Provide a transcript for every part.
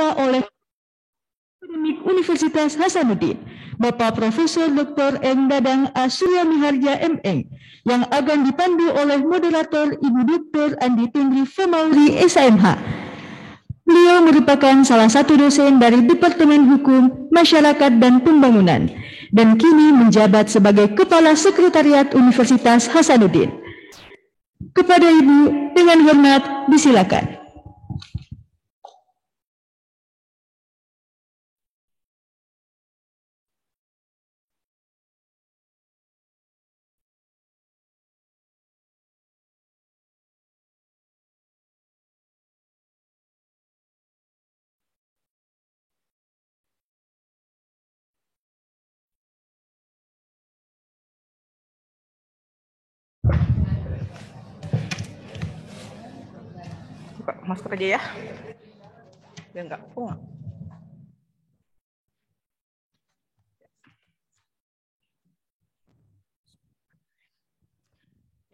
oleh Akademik Universitas Hasanuddin, Bapak Profesor Dr. Eng Dadang A. Surya Miharja M.Eng, yang akan dipandu oleh moderator Ibu Dr. Andi Tindri Femauri SMH. Beliau merupakan salah satu dosen dari Departemen Hukum, Masyarakat dan Pembangunan, dan kini menjabat sebagai Kepala Sekretariat Universitas Hasanuddin. Kepada Ibu, dengan hormat, disilakan. Buka masker aja ya, biar nggak pungang.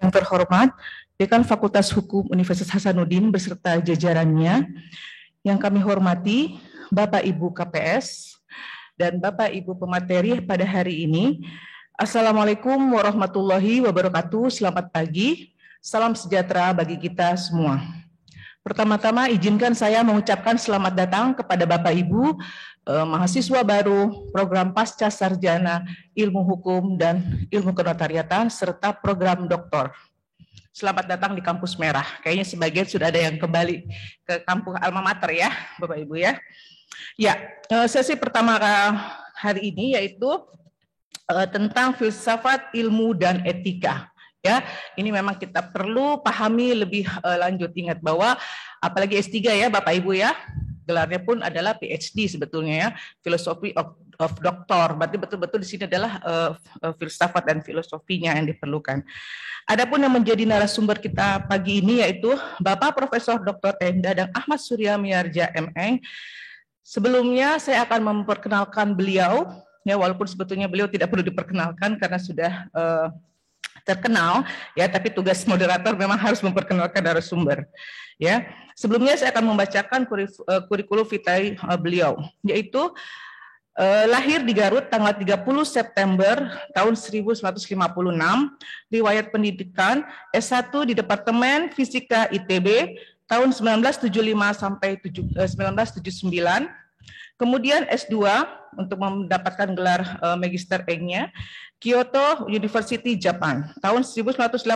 Yang terhormat, Dekan Fakultas Hukum Universitas Hasanuddin beserta jajarannya, yang kami hormati Bapak Ibu KPS dan Bapak Ibu pemateri pada hari ini. Assalamualaikum warahmatullahi wabarakatuh. Selamat pagi, salam sejahtera bagi kita semua. Pertama-tama izinkan saya mengucapkan selamat datang kepada Bapak Ibu mahasiswa baru program Pasca Sarjana Ilmu Hukum dan Ilmu Kenotariatan serta program doktor. Selamat datang di Kampus Merah. Kayaknya sebagian sudah ada yang kembali ke kampung alma mater ya, Bapak Ibu ya. Ya, sesi pertama hari ini yaitu tentang filsafat ilmu dan etika. Ya, ini memang kita perlu pahami lebih lanjut. Ingat bahwa apalagi S3 ya Bapak Ibu ya, gelarnya pun adalah PhD sebetulnya ya, Philosophy of Doctor. Berarti betul-betul di sini adalah filsafat dan filosofinya yang diperlukan. Adapun yang menjadi narasumber kita pagi ini yaitu Bapak Profesor Dr. Eng Dadang Ahmad Surya Miharja M.Eng. Sebelumnya saya akan memperkenalkan beliau, ya walaupun sebetulnya beliau tidak perlu diperkenalkan karena sudah terkenal, ya tapi tugas moderator memang harus memperkenalkan narasumber. Ya, sebelumnya saya akan membacakan kurikulum vitae beliau, yaitu lahir di Garut tanggal 30 September tahun 1956, riwayat pendidikan S1 di Departemen Fisika ITB tahun 1975 sampai 1979, kemudian S2 untuk mendapatkan gelar Magister Eng-nya Kyoto University Japan tahun 1984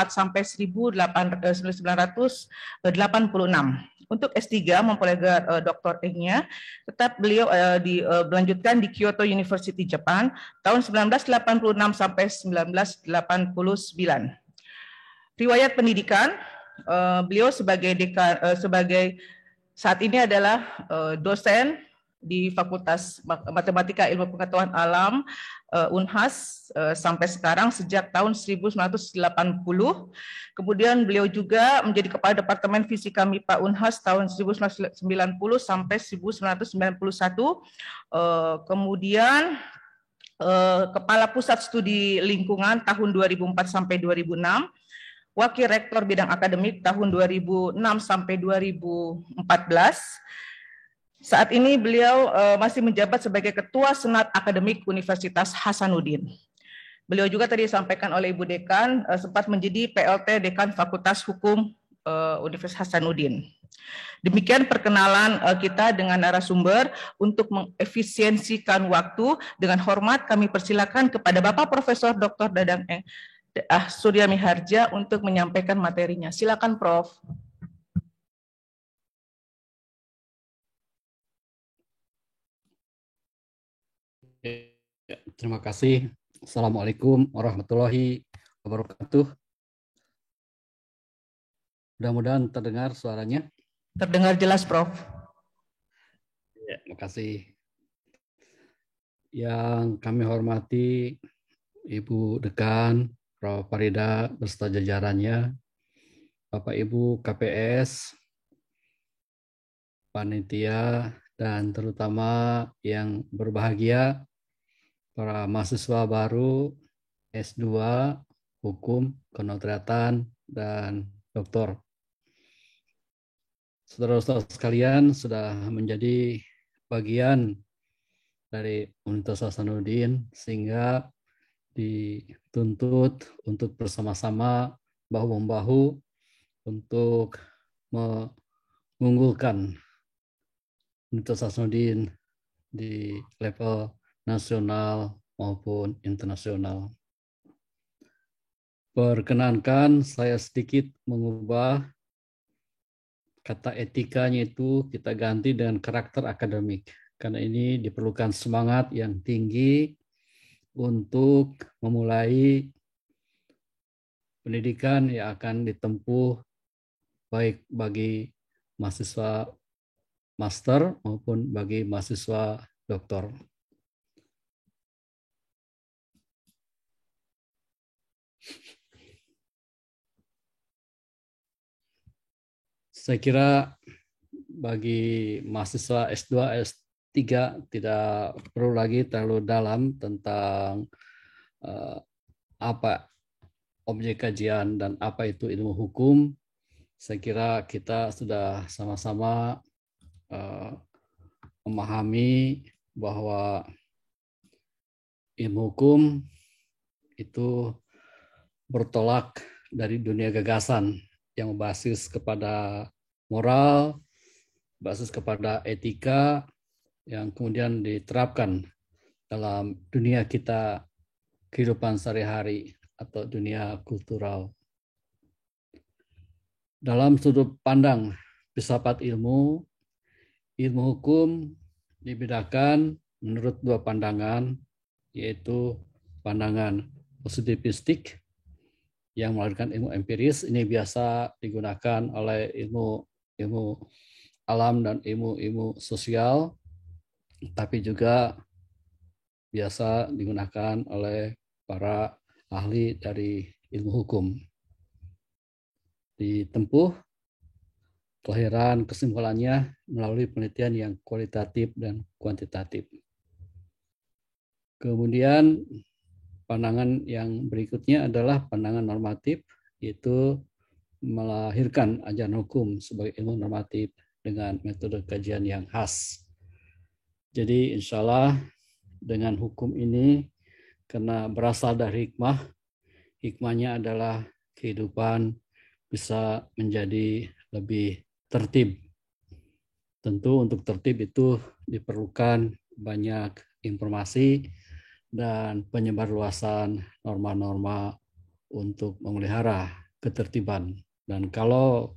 sampai 1986. Untuk S3 memperoleh gelar Dr. Eng-nya, tetap beliau dilanjutkan di Kyoto University Japan tahun 1986 sampai 1989. Riwayat pendidikan, beliau sebagai saat ini adalah dosen di Fakultas Matematika Ilmu Pengetahuan Alam Unhas sampai sekarang sejak tahun 1980. Kemudian beliau juga menjadi Kepala Departemen Fisika MIPA Unhas tahun 1990 sampai 1991. Kemudian Kepala Pusat Studi Lingkungan tahun 2004 sampai 2006. Wakil Rektor Bidang Akademik tahun 2006 sampai 2014. Saat ini beliau masih menjabat sebagai Ketua Senat Akademik Universitas Hasanuddin. Beliau juga tadi disampaikan oleh Ibu Dekan sempat menjadi PLT Dekan Fakultas Hukum Universitas Hasanuddin. Demikian perkenalan kita dengan narasumber. Untuk mengefisiensikan waktu, dengan hormat kami persilakan kepada Bapak Profesor Dr. Dadang Surya Miharja untuk menyampaikan materinya. Silakan Prof. Ya, terima kasih. Assalamualaikum warahmatullahi wabarakatuh. Mudah-mudahan terdengar suaranya. Terdengar jelas, Prof. Ya, terima kasih. Yang kami hormati Ibu Dekan, Prof. Farida beserta jajarannya, Bapak Ibu KPS, panitia, dan terutama yang berbahagia, para mahasiswa baru S2, Hukum, Kenotariatan, dan Doktor. saudara-saudara sekalian sudah menjadi bagian dari Universitas Hasanuddin sehingga dituntut untuk bersama-sama bahu-membahu untuk mengunggulkan Universitas Hasanuddin di level nasional maupun internasional. Perkenankan saya sedikit mengubah kata etikanya itu kita ganti dengan karakter akademik. Karena ini diperlukan semangat yang tinggi untuk memulai pendidikan yang akan ditempuh baik bagi mahasiswa master maupun bagi mahasiswa doktor. Saya kira bagi mahasiswa S2, S3 tidak perlu lagi terlalu dalam tentang apa objek kajian dan apa itu ilmu hukum. Saya kira kita sudah sama-sama memahami bahwa ilmu hukum itu bertolak dari dunia gagasan yang berbasis kepada moral, berbasis kepada etika yang kemudian diterapkan dalam dunia kita kehidupan sehari-hari atau dunia kultural. Dalam sudut pandang filsafat ilmu, ilmu hukum dibedakan menurut dua pandangan, yaitu pandangan positivistik yang melahirkan ilmu empiris. Ini biasa digunakan oleh ilmu alam dan ilmu sosial, tapi juga biasa digunakan oleh para ahli dari ilmu hukum. Ditempuh kelahiran kesimpulannya melalui penelitian yang kualitatif dan kuantitatif. Kemudian pandangan yang berikutnya adalah pandangan normatif, yaitu melahirkan ajaran hukum sebagai ilmu normatif dengan metode kajian yang khas. Jadi insya Allah dengan hukum ini, karena berasal dari hikmah, hikmahnya adalah kehidupan bisa menjadi lebih tertib. Tentu untuk tertib itu diperlukan banyak informasi dan penyebarluasan norma-norma untuk memelihara ketertiban. Dan kalau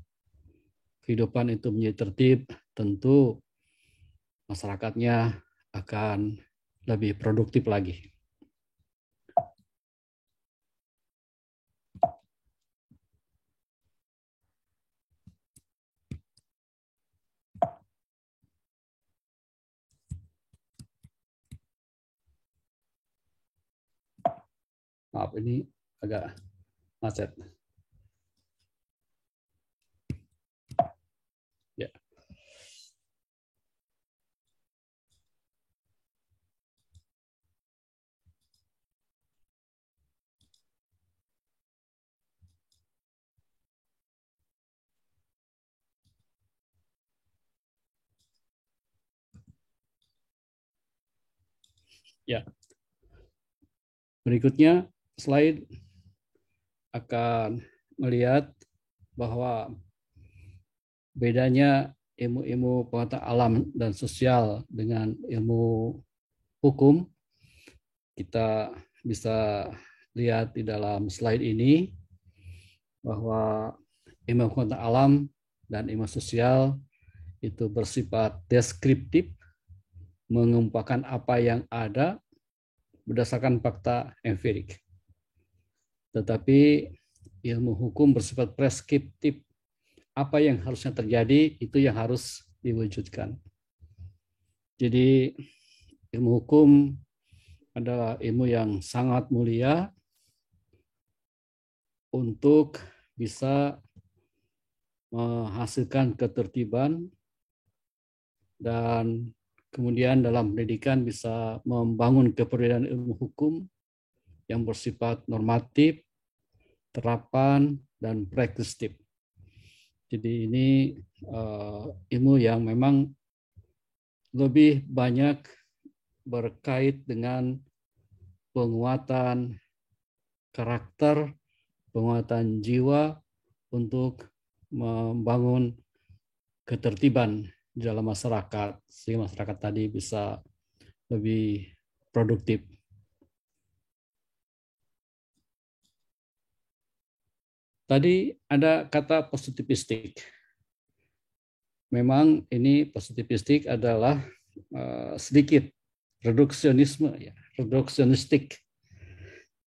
kehidupan itu menjadi tertib, tentu masyarakatnya akan lebih produktif lagi. Maaf, ini agak macet. Ya. Ya. Berikutnya slide akan melihat bahwa bedanya ilmu-ilmu pengetahuan alam dan sosial dengan ilmu hukum. Kita bisa lihat di dalam slide ini bahwa ilmu pengetahuan alam dan ilmu sosial itu bersifat deskriptif, mengumpulkan apa yang ada berdasarkan fakta empirik. Tetapi ilmu hukum bersifat preskriptif. Apa yang harusnya terjadi, itu yang harus diwujudkan. Jadi ilmu hukum adalah ilmu yang sangat mulia untuk bisa menghasilkan ketertiban dan kemudian dalam pendidikan bisa membangun kepribadian ilmu hukum yang bersifat normatif, terapan, dan preskriptif. Jadi ini ilmu yang memang lebih banyak berkait dengan penguatan karakter, penguatan jiwa untuk membangun ketertiban di dalam masyarakat, sehingga masyarakat tadi bisa lebih produktif. Tadi ada kata positivistik. Memang ini positivistik adalah sedikit reduksionisme, ya, reduksionistik.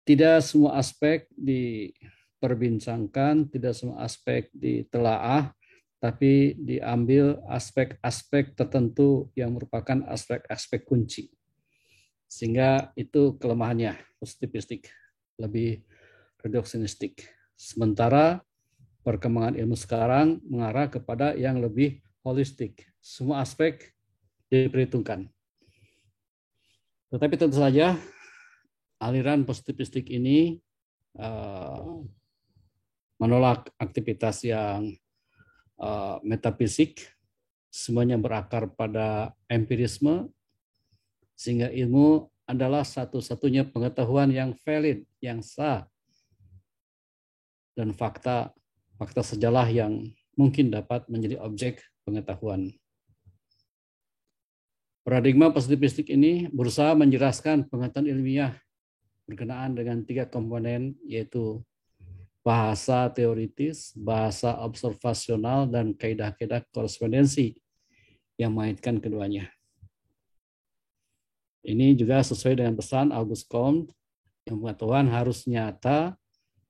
Tidak semua aspek diperbincangkan, tidak semua aspek ditelaah, tapi diambil aspek-aspek tertentu yang merupakan aspek-aspek kunci. Sehingga itu kelemahannya, positivistik, lebih reduksionistik. Sementara perkembangan ilmu sekarang mengarah kepada yang lebih holistik. Semua aspek diperhitungkan. Tetapi tentu saja aliran positivistik ini menolak aktivitas yang metafisik, semuanya berakar pada empirisme, sehingga ilmu adalah satu-satunya pengetahuan yang valid, yang sah, dan fakta sejarah yang mungkin dapat menjadi objek pengetahuan. Paradigma positivistik ini berusaha menjelaskan pengetahuan ilmiah berkenaan dengan 3 komponen, yaitu bahasa teoritis, bahasa observasional, dan kaidah-kaidah korespondensi yang mengaitkan keduanya. Ini juga sesuai dengan pesan Auguste Comte, yang pengetahuan harus nyata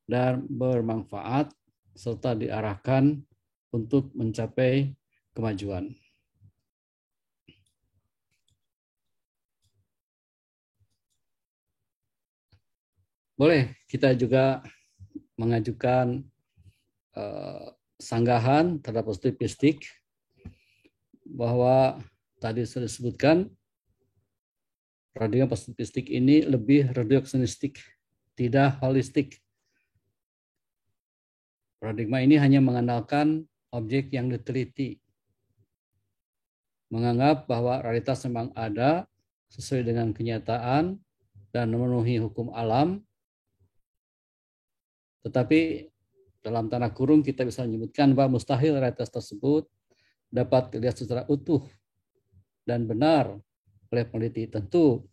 dan bermanfaat serta diarahkan untuk mencapai kemajuan. Boleh kita juga mengajukan sanggahan terhadap positivistik bahwa tadi sudah disebutkan paradigma positivistik ini lebih reduksionistik, tidak holistik. Paradigma ini hanya mengandalkan objek yang diteliti, menganggap bahwa realitas memang ada sesuai dengan kenyataan dan memenuhi hukum alam. Tetapi dalam tanda kurung kita bisa menyebutkan bahwa mustahil realitas tersebut dapat dilihat secara utuh dan benar oleh peneliti. Tentu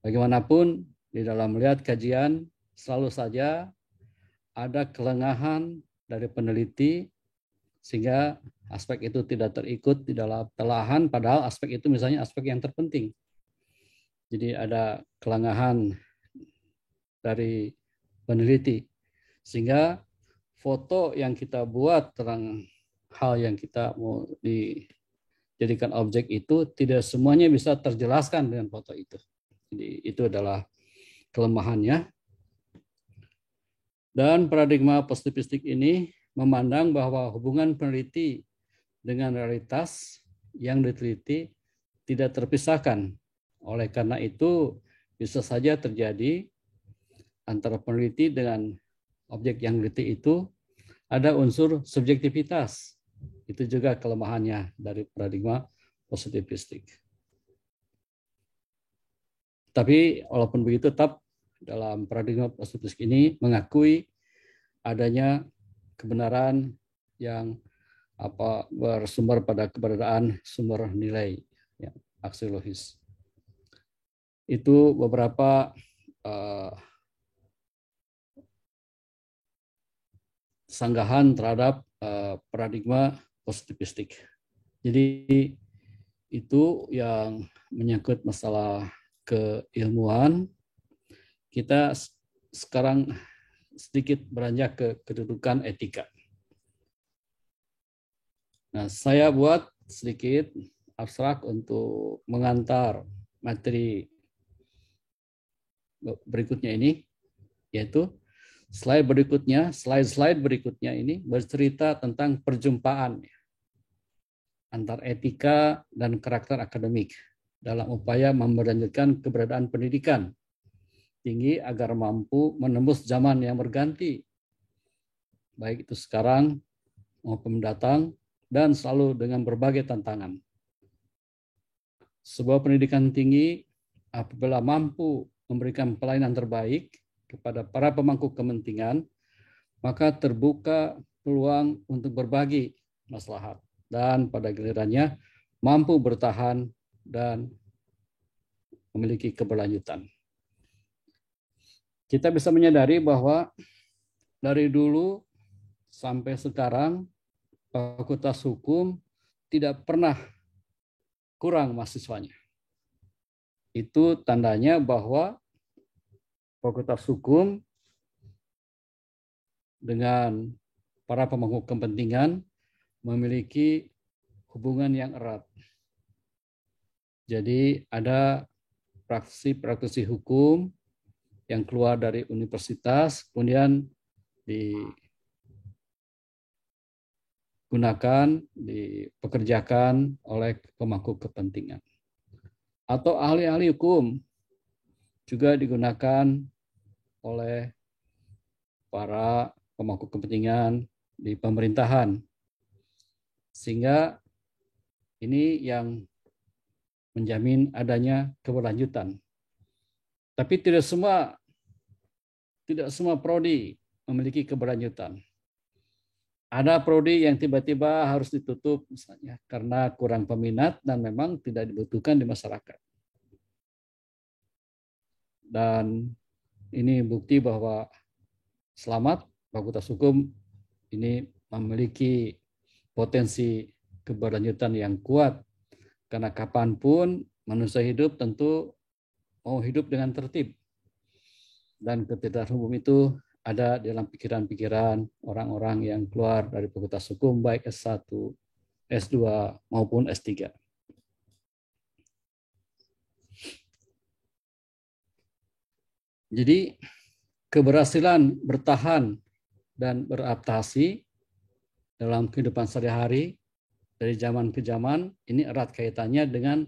bagaimanapun di dalam melihat kajian selalu saja ada kelengahan dari peneliti sehingga aspek itu tidak terikut di dalam telahan, padahal aspek itu misalnya aspek yang terpenting. Jadi ada kelengahan dari peneliti. Sehingga foto yang kita buat tentang hal yang kita mau dijadikan objek itu tidak semuanya bisa terjelaskan dengan foto itu. Jadi itu adalah kelemahannya. Dan paradigma positivistik ini memandang bahwa hubungan peneliti dengan realitas yang diteliti tidak terpisahkan. Oleh karena itu bisa saja terjadi antara peneliti dengan objek yang diteliti itu ada unsur subjektivitas. Itu juga kelemahannya dari paradigma positivistik. Tapi walaupun begitu tetap dalam paradigma positivistik ini mengakui adanya kebenaran yang bersumber pada keberadaan sumber nilai, ya, aksiologis. Itu beberapa sanggahan terhadap paradigma positivistik. Jadi itu yang menyangkut masalah keilmuan. Kita sekarang sedikit beranjak ke kedudukan etika. Nah, saya buat sedikit abstrak untuk mengantar materi berikutnya ini, yaitu slide berikutnya ini bercerita tentang perjumpaan antar etika dan karakter akademik dalam upaya melanjutkan keberadaan pendidikan tinggi agar mampu menembus zaman yang berganti, baik itu sekarang maupun mendatang, dan selalu dengan berbagai tantangan. Sebuah pendidikan tinggi apabila mampu memberikan pelayanan terbaik kepada para pemangku kepentingan, maka terbuka peluang untuk berbagi maslahat dan pada gilirannya mampu bertahan dan memiliki keberlanjutan. Kita bisa menyadari bahwa dari dulu sampai sekarang Fakultas Hukum tidak pernah kurang mahasiswanya. Itu tandanya bahwa Fakultas Hukum dengan para pemangku kepentingan memiliki hubungan yang erat. Jadi ada praktisi hukum yang keluar dari universitas, kemudian digunakan, dipekerjakan oleh pemangku kepentingan. Atau ahli-ahli hukum juga digunakan oleh para pemangku kepentingan di pemerintahan. Sehingga ini yang menjamin adanya keberlanjutan. Tapi tidak semua prodi memiliki keberlanjutan. Ada prodi yang tiba-tiba harus ditutup misalnya karena kurang peminat dan memang tidak dibutuhkan di masyarakat. Dan ini bukti bahwa selamat Fakultas Hukum ini memiliki potensi keberlanjutan yang kuat karena kapanpun manusia hidup tentu mau hidup dengan tertib. Dan ketertiban hukum itu ada dalam pikiran-pikiran orang-orang yang keluar dari Fakultas Hukum, baik S1, S2, maupun S3. Jadi, keberhasilan bertahan dan beradaptasi dalam kehidupan sehari-hari dari zaman ke zaman, ini erat kaitannya dengan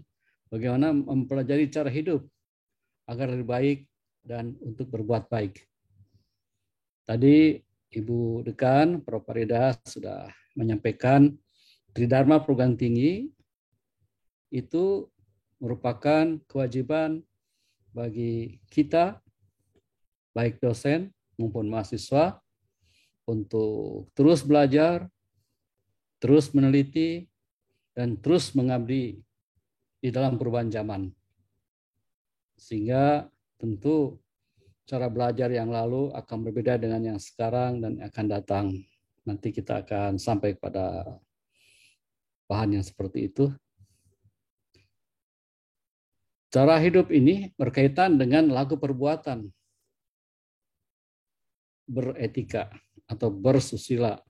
bagaimana mempelajari cara hidup agar lebih baik dan untuk berbuat baik. Tadi Ibu Dekan, Prof. Farida sudah menyampaikan Tridharma Perguruan Tinggi itu merupakan kewajiban bagi kita, baik dosen maupun mahasiswa, untuk terus belajar, terus meneliti, dan terus mengabdi di dalam perubahan zaman. Sehingga tentu cara belajar yang lalu akan berbeda dengan yang sekarang dan akan datang. Nanti kita akan sampai pada bahan yang seperti itu. Cara hidup ini berkaitan dengan laku perbuatan, beretika atau bersusila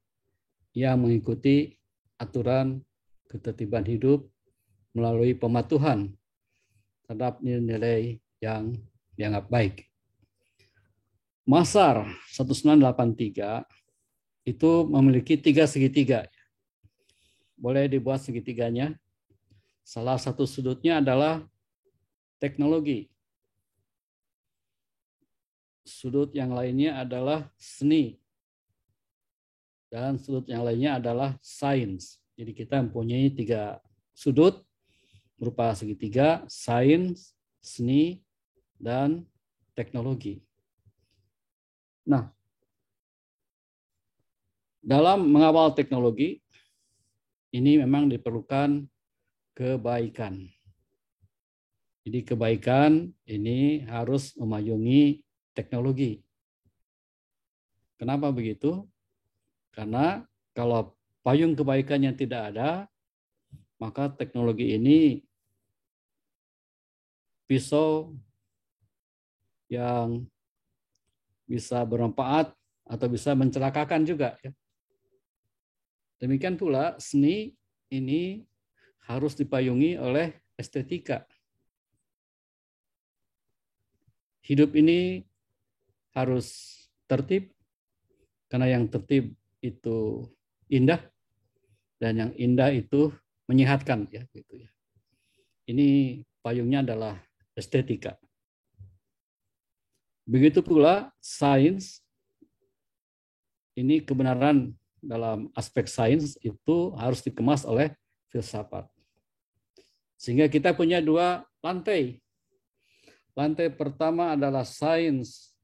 yang mengikuti aturan ketertiban hidup melalui pematuhan terhadap nilai-nilai yang dianggap baik. Masar 1983 itu memiliki 3 segitiga. Boleh dibuat segitiganya. Salah satu sudutnya adalah teknologi. Sudut yang lainnya adalah seni. Dan sudut yang lainnya adalah sains. Jadi kita mempunyai 3 sudut berupa segitiga, sains, seni, dan teknologi. Nah, dalam mengawal teknologi, ini memang diperlukan kebaikan. Jadi kebaikan ini harus memayungi teknologi. Kenapa begitu? Karena kalau payung kebaikan yang tidak ada, maka teknologi ini pisau yang bisa bermanfaat atau bisa mencelakakan juga. Demikian pula seni ini harus dipayungi oleh estetika. Hidup ini harus tertib, karena yang tertib itu indah, dan yang indah itu menyehatkan. Ini payungnya adalah estetika. Begitu pula sains, ini kebenaran dalam aspek sains itu harus dikemas oleh filsafat. Sehingga kita punya dua lantai. Lantai pertama adalah sains,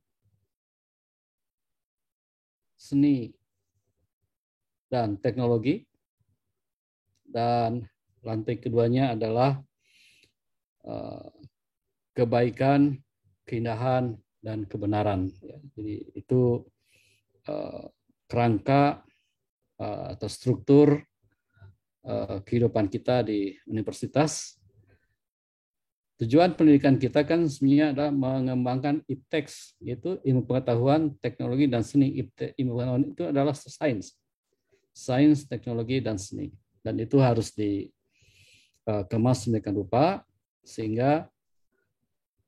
seni, dan teknologi. Dan lantai keduanya adalah kebaikan, keindahan, dan kebenaran. Jadi itu kerangka atau struktur kehidupan kita di universitas. Tujuan pendidikan kita kan sebenarnya adalah mengembangkan IPTEX, yaitu ilmu pengetahuan, teknologi, dan seni. Ilmu pengetahuan itu adalah sains, teknologi, dan seni. Dan itu harus dikemas sedemikian rupa sehingga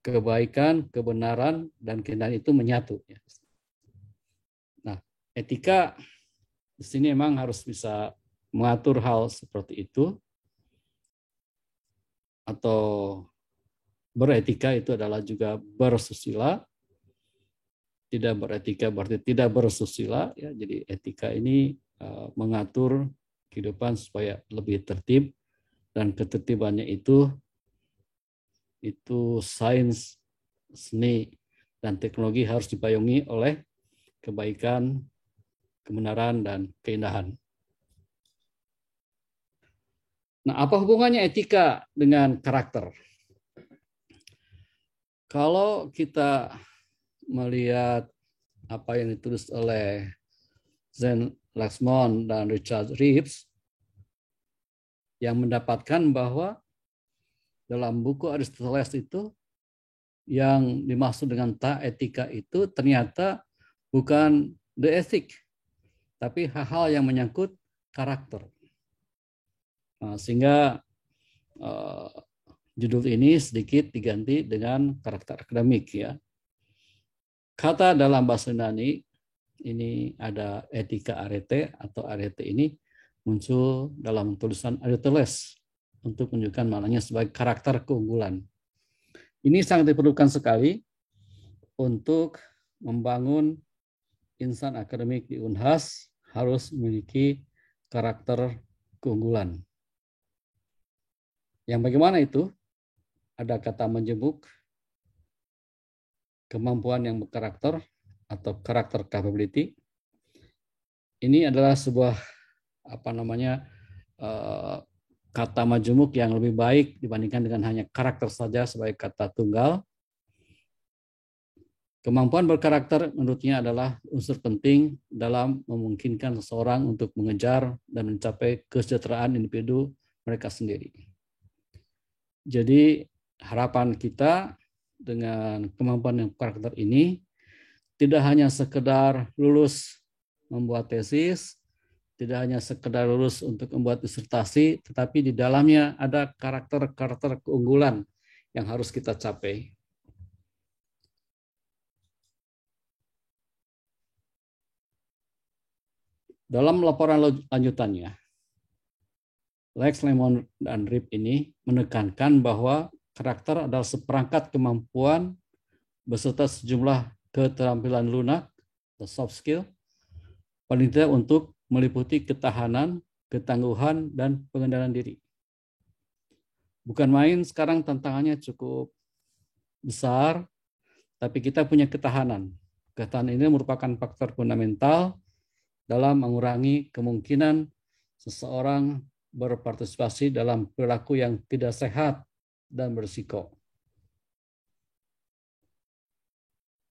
kebaikan, kebenaran, dan keindahan itu menyatu. Nah, etika di sini memang harus bisa mengatur hal seperti itu, atau beretika itu adalah juga bersusila. Tidak beretika berarti tidak bersusila. Ya, jadi etika ini mengatur kehidupan supaya lebih tertib, dan ketertibannya itu sains, seni, dan teknologi harus dipayungi oleh kebaikan, kebenaran, dan keindahan. Nah, apa hubungannya etika dengan karakter? Kalau kita melihat apa yang ditulis oleh Zen Laxmon dan Richard Reeves, yang mendapatkan bahwa dalam buku Aristoteles itu yang dimaksud dengan etika itu ternyata bukan the ethic, tapi hal-hal yang menyangkut karakter. Nah, sehingga judul ini sedikit diganti dengan karakter akademik, ya. Kata dalam bahasa Yunani ini ada etika arete, atau arete ini muncul dalam tulisan Aristoteles untuk menunjukkan maknanya sebagai karakter keunggulan. Ini sangat diperlukan sekali untuk membangun insan akademik di Unhas, harus memiliki karakter keunggulan. Yang bagaimana itu? Ada kata menjemuk, kemampuan yang berkarakter atau karakter capability. Ini adalah sebuah kata majemuk yang lebih baik dibandingkan dengan hanya karakter saja sebagai kata tunggal. Kemampuan berkarakter menurutnya adalah unsur penting dalam memungkinkan seseorang untuk mengejar dan mencapai kesejahteraan individu mereka sendiri. Jadi harapan kita dengan kemampuan yang karakter ini tidak hanya sekedar lulus membuat tesis, tidak hanya sekedar lulus untuk membuat disertasi, tetapi di dalamnya ada karakter-karakter keunggulan yang harus kita capai. Dalam laporan lanjutannya, Lex, Lemon, dan Rip ini menekankan bahwa karakter adalah seperangkat kemampuan beserta sejumlah keterampilan lunak atau soft skill, paling tidak untuk meliputi ketahanan, ketangguhan, dan pengendalian diri. Bukan main, sekarang tantangannya cukup besar, tapi kita punya ketahanan. Ketahanan ini merupakan faktor fundamental dalam mengurangi kemungkinan seseorang berpartisipasi dalam perilaku yang tidak sehat dan berisiko.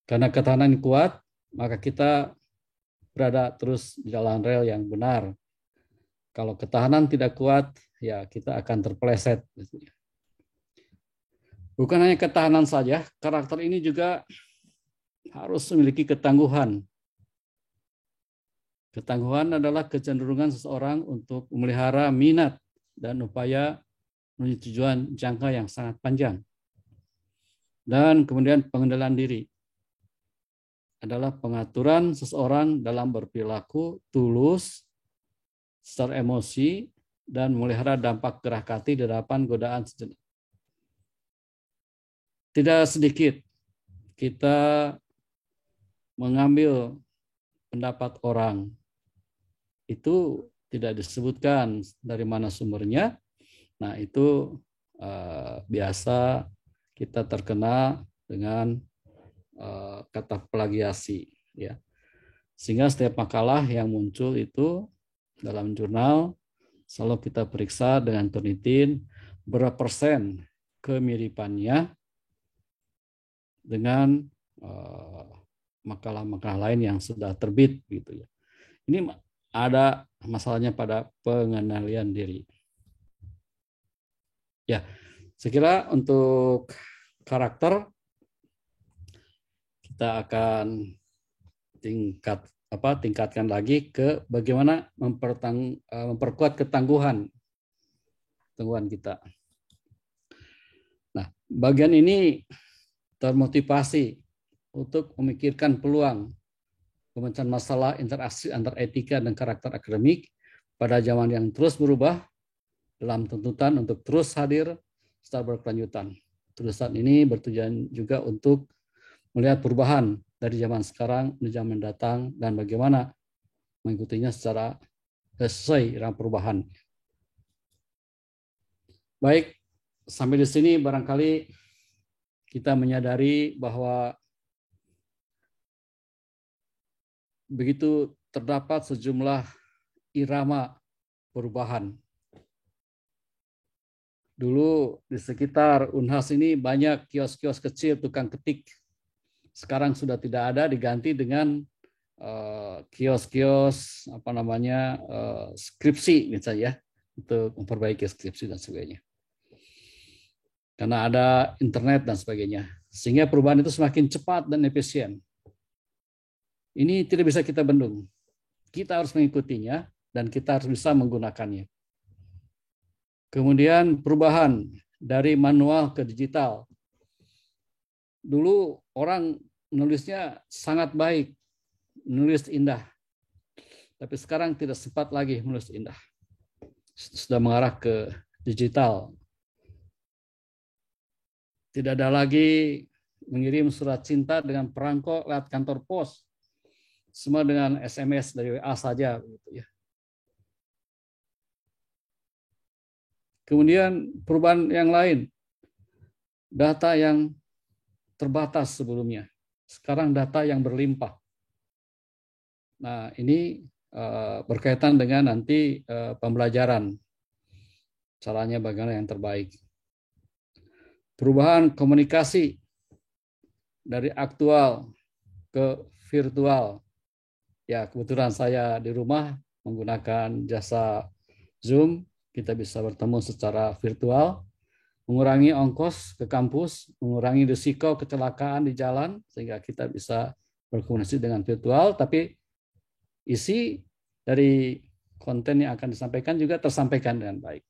Karena ketahanan kuat, maka kita berada terus di jalan rel yang benar. Kalau ketahanan tidak kuat, ya kita akan terpeleset. Bukan hanya ketahanan saja, karakter ini juga harus memiliki ketangguhan. Ketangguhan adalah kecenderungan seseorang untuk memelihara minat dan upaya menuju tujuan jangka yang sangat panjang. Dan kemudian pengendalian diri adalah pengaturan seseorang dalam berperilaku tulus, secara emosi, dan memelihara dampak gerak hati di hadapan godaan sejenak. Tidak sedikit kita mengambil pendapat orang, itu tidak disebutkan dari mana sumbernya. Nah, itu biasa kita terkena dengan kata plagiasi, ya. Sehingga setiap makalah yang muncul itu dalam jurnal selalu kita periksa dengan teliti berapa persen kemiripannya dengan makalah-makalah lain yang sudah terbit, gitu ya. Ini ada masalahnya pada pengenalian diri. Ya, saya kira untuk karakter kita akan tingkatkan lagi ke bagaimana memperkuat ketangguhan kita. Nah, bagian ini termotivasi untuk memikirkan peluang pemecahan masalah interaksi antar etika dan karakter akademik pada zaman yang terus berubah dalam tuntutan untuk terus hadir secara berkelanjutan. Tulisan ini bertujuan juga untuk melihat perubahan dari zaman sekarang ke zaman mendatang dan bagaimana mengikutinya secara sesuai dengan perubahan. Baik, sampai di sini barangkali kita menyadari bahwa begitu terdapat sejumlah irama perubahan. Dulu di sekitar Unhas ini banyak kios-kios kecil tukang ketik. Sekarang sudah tidak ada, diganti dengan kios-kios skripsi misalnya, untuk memperbaiki skripsi dan sebagainya. Karena ada internet dan sebagainya. Sehingga perubahan itu semakin cepat dan efisien. Ini tidak bisa kita bendung. Kita harus mengikutinya dan kita harus bisa menggunakannya. Kemudian perubahan dari manual ke digital. Dulu orang menulisnya sangat baik, menulis indah. Tapi sekarang tidak sempat lagi menulis indah. Sudah mengarah ke digital. Tidak ada lagi mengirim surat cinta dengan perangko lewat kantor pos. Semua dengan SMS dari WA saja, begitu ya. Kemudian perubahan yang lain, data yang terbatas sebelumnya, sekarang data yang berlimpah. Nah, ini berkaitan dengan nanti pembelajaran, caranya bagaimana yang terbaik. Perubahan komunikasi dari aktual ke virtual. Ya, kebetulan saya di rumah menggunakan jasa Zoom. Kita bisa bertemu secara virtual, mengurangi ongkos ke kampus, mengurangi risiko kecelakaan di jalan, sehingga kita bisa berkomunikasi dengan virtual, tapi isi dari konten yang akan disampaikan juga tersampaikan dengan baik.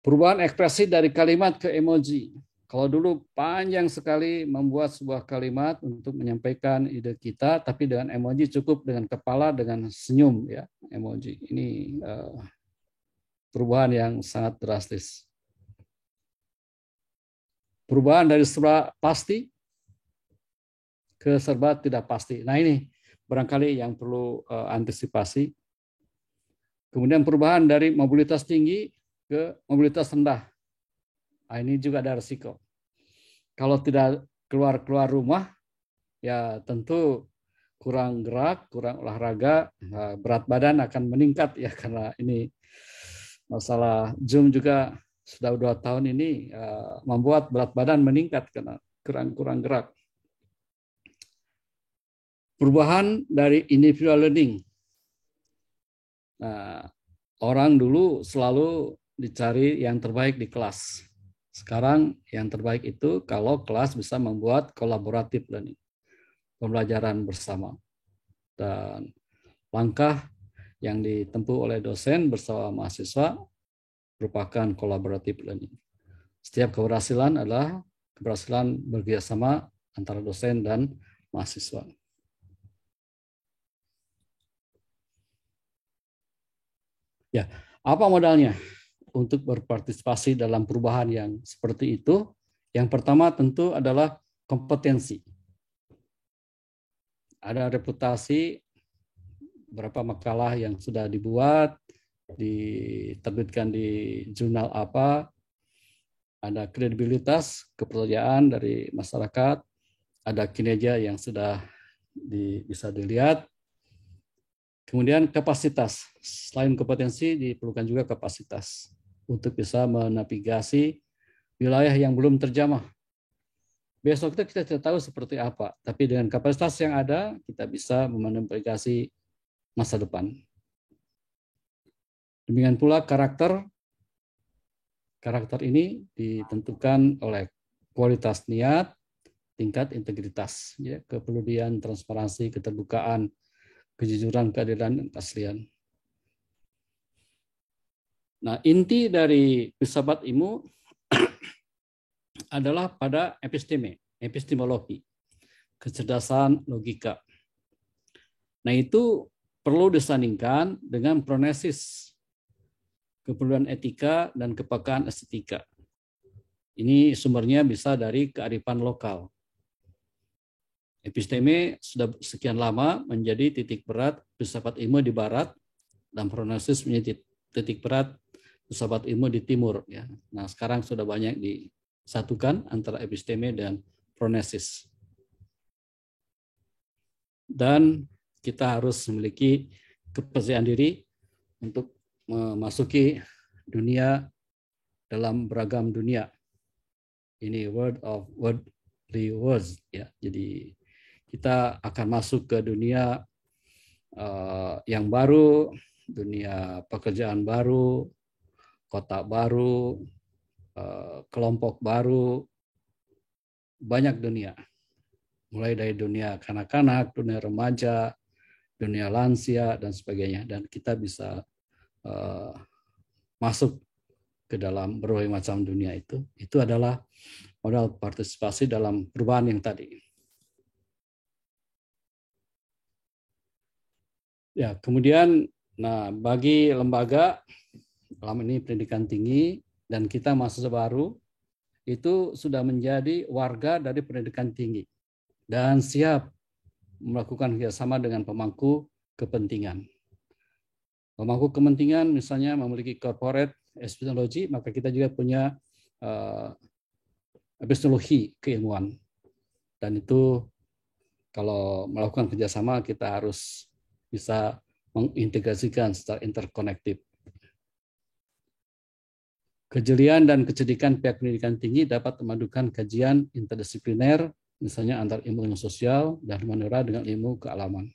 Perubahan ekspresi dari kalimat ke emoji. Kalau dulu panjang sekali membuat sebuah kalimat untuk menyampaikan ide kita, tapi dengan emoji cukup dengan kepala, dengan senyum, ya, emoji. Ini perubahan yang sangat drastis. Perubahan dari serba pasti ke serba tidak pasti. Nah, ini barangkali yang perlu antisipasi. Kemudian perubahan dari mobilitas tinggi ke mobilitas rendah. Nah, ini juga ada risiko. Kalau tidak keluar rumah, ya tentu kurang gerak, kurang olahraga, berat badan akan meningkat ya, karena ini masalah Zoom juga sudah 2 tahun ini membuat berat badan meningkat karena kurang gerak. Perubahan dari individual learning. Nah, orang dulu selalu dicari yang terbaik di kelas. Sekarang yang terbaik itu kalau kelas bisa membuat kolaboratif learning, pembelajaran bersama. Dan langkah yang ditempuh oleh dosen bersama mahasiswa merupakan kolaboratif learning. Setiap keberhasilan adalah keberhasilan bekerjasama antara dosen dan mahasiswa. Ya, apa modalnya untuk berpartisipasi dalam perubahan yang seperti itu? Yang pertama tentu adalah kompetensi. Ada reputasi berapa makalah yang sudah dibuat, diterbitkan di jurnal apa, ada kredibilitas, kepercayaan dari masyarakat, ada kinerja yang sudah bisa dilihat. Kemudian kapasitas, selain kompetensi diperlukan juga kapasitas untuk bisa menavigasi wilayah yang belum terjamah. Besok kita tidak tahu seperti apa, tapi dengan kapasitas yang ada kita bisa menavigasi masa depan. Demikian pula karakter ini ditentukan oleh kualitas niat, tingkat integritas, ya, kepedulian, transparansi, keterbukaan, kejujuran, keadilan, dan keaslian. Nah, inti dari filsafat ilmu adalah pada epistemologi, kecerdasan logika. Nah, itu perlu disandingkan dengan pronesis, kepedulian etika dan kepekaan estetika. Ini sumbernya bisa dari kearifan lokal. Episteme sudah sekian lama menjadi titik berat filsafat ilmu di barat dan pronesis menjadi titik berat filsafat ilmu di timur. Ya. Nah, sekarang sudah banyak disatukan antara episteme dan pronesis. Dan kita harus memiliki kepercayaan diri untuk memasuki dunia dalam beragam dunia. Ini worldly words, ya. Jadi kita akan masuk ke dunia yang baru, dunia pekerjaan baru, kota baru, kelompok baru, banyak dunia. Mulai dari dunia kanak-kanak, dunia remaja, dunia lansia, dan sebagainya. Dan kita bisa masuk ke dalam berbagai macam dunia itu. Itu adalah modal partisipasi dalam perubahan yang tadi. Ya, kemudian, nah, bagi lembaga dalam ini pendidikan tinggi dan kita mahasiswa baru itu sudah menjadi warga dari pendidikan tinggi dan siap melakukan kerjasama dengan pemangku kepentingan. Pemangku kepentingan misalnya memiliki corporate epistemologi, maka kita juga punya epistemologi keilmuan. Dan itu kalau melakukan kerjasama kita harus bisa mengintegrasikan secara interkonektif. Kejelian dan kecerdikan pihak pendidikan tinggi dapat memadukan kajian interdisipliner, misalnya antar ilmu sosial dan humaniora dengan ilmu kealaman.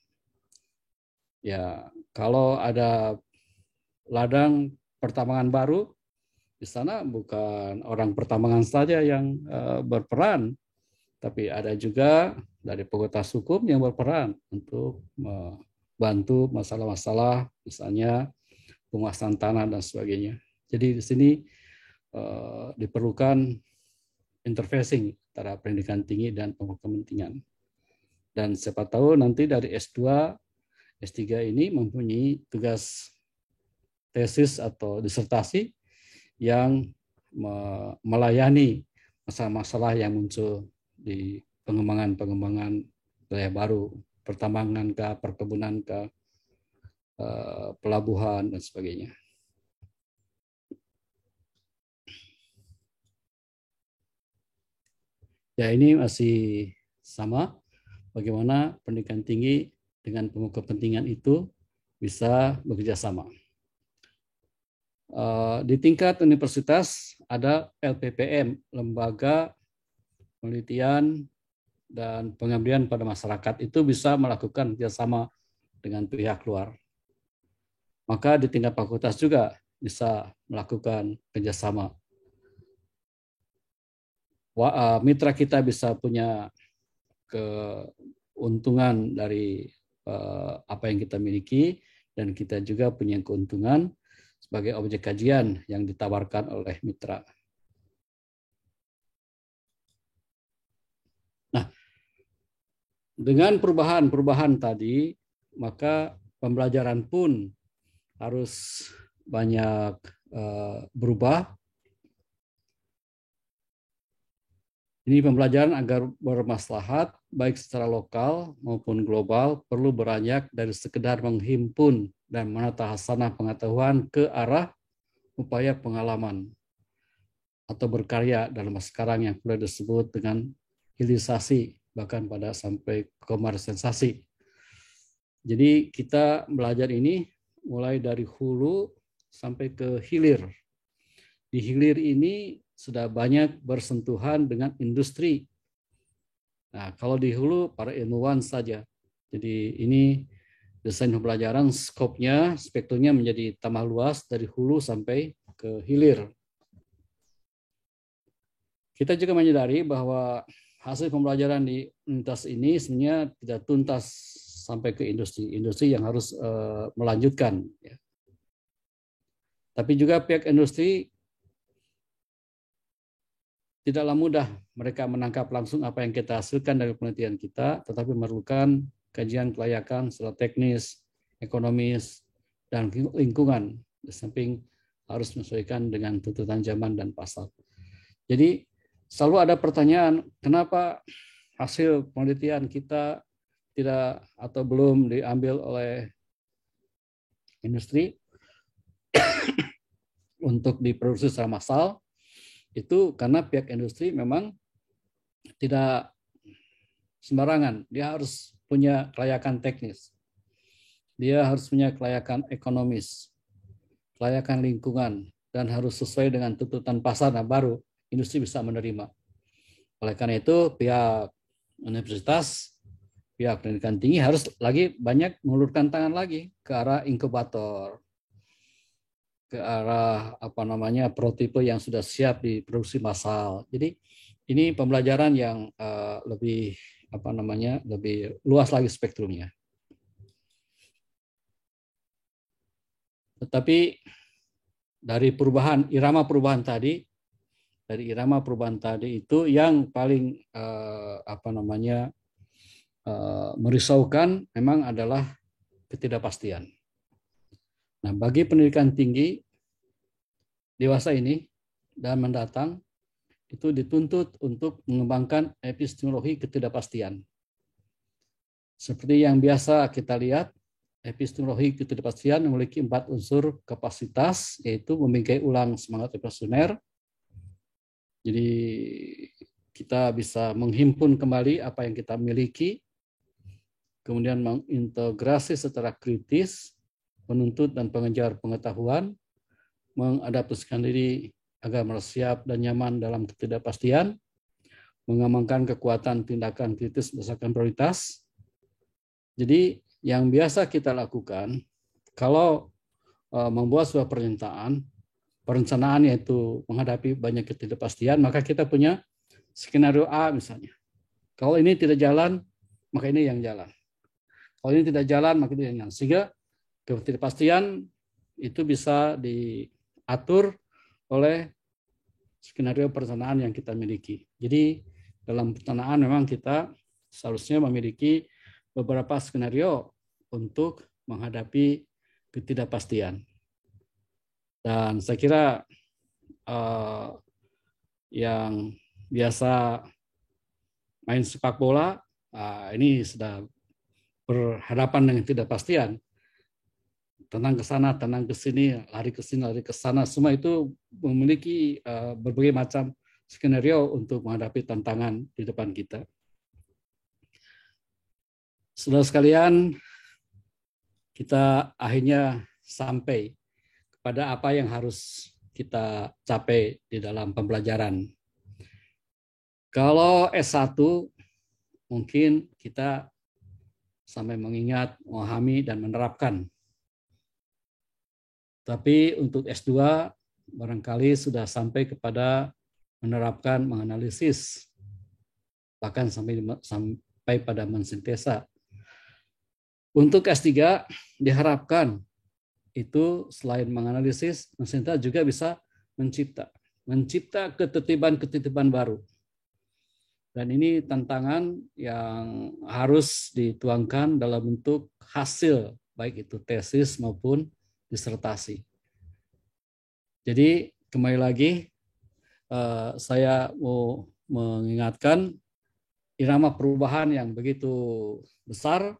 Ya, kalau ada ladang pertambangan baru, di sana bukan orang pertambangan saja yang berperan, tapi ada juga dari Fakultas Hukum yang berperan untuk membantu masalah-masalah, misalnya penguasaan tanah dan sebagainya. Jadi di sini diperlukan interfacing antara pendidikan tinggi dan kepentingan. Dan siapa tahu nanti dari S2, S3 ini mempunyai tugas tesis atau disertasi yang melayani masalah-masalah yang muncul di pengembangan wilayah baru, pertambangan ke, perkebunan ke, pelabuhan dan sebagainya. Ya, ini masih sama bagaimana pendidikan tinggi dengan pemangku kepentingan itu bisa bekerja sama. Di tingkat universitas ada LPPM, Lembaga Penelitian dan Pengabdian pada Masyarakat, itu bisa melakukan kerjasama dengan pihak luar. Maka di tingkat fakultas juga bisa melakukan kerjasama. Mitra kita bisa punya keuntungan dari apa yang kita miliki, dan kita juga punya keuntungan sebagai objek kajian yang ditawarkan oleh mitra. Nah, dengan perubahan tadi, maka pembelajaran pun harus banyak berubah. Ini pembelajaran agar bermaslahat baik secara lokal maupun global perlu beranjak dari sekedar menghimpun dan menata hasanah pengetahuan ke arah upaya pengalaman atau berkarya dalam masa sekarang yang boleh disebut dengan hilirisasi, bahkan pada sampai komersialisasi. Jadi kita belajar ini mulai dari hulu sampai ke hilir. Di hilir ini sudah banyak bersentuhan dengan industri. Nah, kalau di hulu para ilmuwan saja. Jadi ini desain pembelajaran skopnya, spektrumnya menjadi tambah luas dari hulu sampai ke hilir. Kita juga menyadari bahwa hasil pembelajaran di universitas ini sebenarnya tidak tuntas sampai ke industri yang harus melanjutkan. Ya. Tapi juga pihak industri tidaklah mudah mereka menangkap langsung apa yang kita hasilkan dari penelitian kita, tetapi memerlukan kajian kelayakan secara teknis, ekonomis, dan lingkungan, di samping harus menyesuaikan dengan tuntutan zaman dan pasar. Jadi selalu ada pertanyaan, kenapa hasil penelitian kita tidak atau belum diambil oleh industri untuk diproduksi secara massal? Itu karena pihak industri memang tidak sembarangan. Dia harus punya kelayakan teknis. Dia harus punya kelayakan ekonomis, kelayakan lingkungan, dan harus sesuai dengan tuntutan pasar. Nah, baru industri bisa menerima. Oleh karena itu, pihak universitas, pihak pendidikan tinggi harus lagi banyak mengulurkan tangan lagi ke arah inkubator, ke arah prototipe yang sudah siap diproduksi massal. Jadi ini pembelajaran yang lebih lebih luas lagi spektrumnya. Tetapi dari irama perubahan tadi itu yang paling merisaukan memang adalah ketidakpastian. Nah, bagi pendidikan tinggi dewasa ini dan mendatang itu dituntut untuk mengembangkan epistemologi ketidakpastian. Seperti yang biasa kita lihat, epistemologi ketidakpastian memiliki 4 unsur kapasitas, yaitu membingkai ulang semangat evolusioner. Jadi kita bisa menghimpun kembali apa yang kita miliki, kemudian mengintegrasi secara kritis, menuntut dan mengejar pengetahuan, mengadaptasikan diri agar merasa siap dan nyaman dalam ketidakpastian, mengamankan kekuatan tindakan kritis berdasarkan prioritas. Jadi yang biasa kita lakukan kalau membuat sebuah perencanaan yaitu menghadapi banyak ketidakpastian, maka kita punya skenario A misalnya. Kalau ini tidak jalan, maka ini yang jalan. Kalau ini tidak jalan, maka ini yang jalan. Sehingga ketidakpastian itu bisa diatur oleh skenario perencanaan yang kita miliki. Jadi dalam perencanaan memang kita seharusnya memiliki beberapa skenario untuk menghadapi ketidakpastian. Dan saya kira yang biasa main sepak bola ini sudah berhadapan dengan ketidakpastian. Tenang ke sana, tenang ke sini, lari ke sini, lari ke sana, semua itu memiliki berbagai macam skenario untuk menghadapi tantangan di depan kita. Saudara sekalian, kita akhirnya sampai kepada apa yang harus kita capai di dalam pembelajaran. Kalau S1, mungkin kita sampai mengingat, memahami, dan menerapkan. Tapi untuk S2 barangkali sudah sampai kepada menerapkan, menganalisis, bahkan sampai pada mensintesa. Untuk S3 diharapkan itu selain menganalisis, mensintesa juga bisa mencipta ketertiban-ketertiban baru. Dan ini tantangan yang harus dituangkan dalam bentuk hasil, baik itu tesis maupun disertasi. Jadi kembali lagi saya mau mengingatkan irama perubahan yang begitu besar,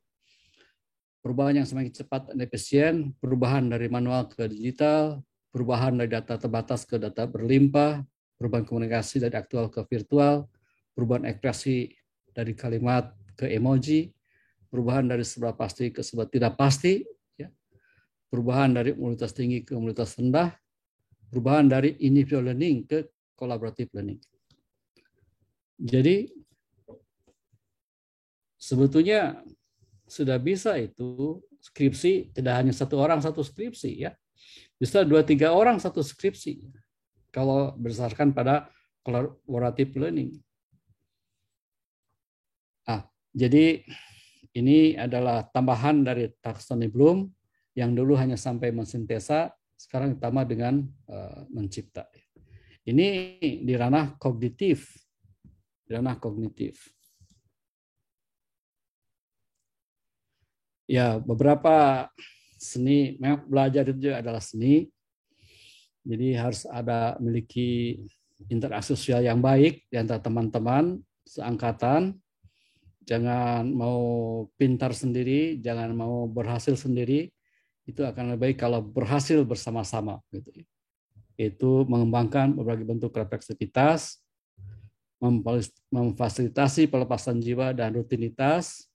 perubahan yang semakin cepat dan efisien, perubahan dari manual ke digital, perubahan dari data terbatas ke data berlimpah, perubahan komunikasi dari aktual ke virtual, perubahan ekspresi dari kalimat ke emoji, perubahan dari serba pasti ke serba tidak pasti, ya. Perubahan dari mobilitas tinggi ke mobilitas rendah, perubahan dari individual learning ke collaborative learning. Jadi sebetulnya sudah bisa itu skripsi tidak hanya satu orang satu skripsi, ya, bisa 2-3 orang satu skripsi kalau berdasarkan pada collaborative learning. Jadi ini adalah tambahan dari taksonomi Bloom yang dulu hanya sampai mensintesa, sekarang ditambah dengan mencipta. Ini di ranah kognitif, Ya, beberapa seni, memang belajar itu adalah seni, jadi harus ada memiliki interaksi sosial yang baik di antara teman-teman seangkatan. Jangan mau pintar sendiri, jangan mau berhasil sendiri. Itu akan lebih baik kalau berhasil bersama-sama. Gitu. Itu mengembangkan berbagai bentuk refleksivitas, memfasilitasi pelepasan jiwa dan rutinitas,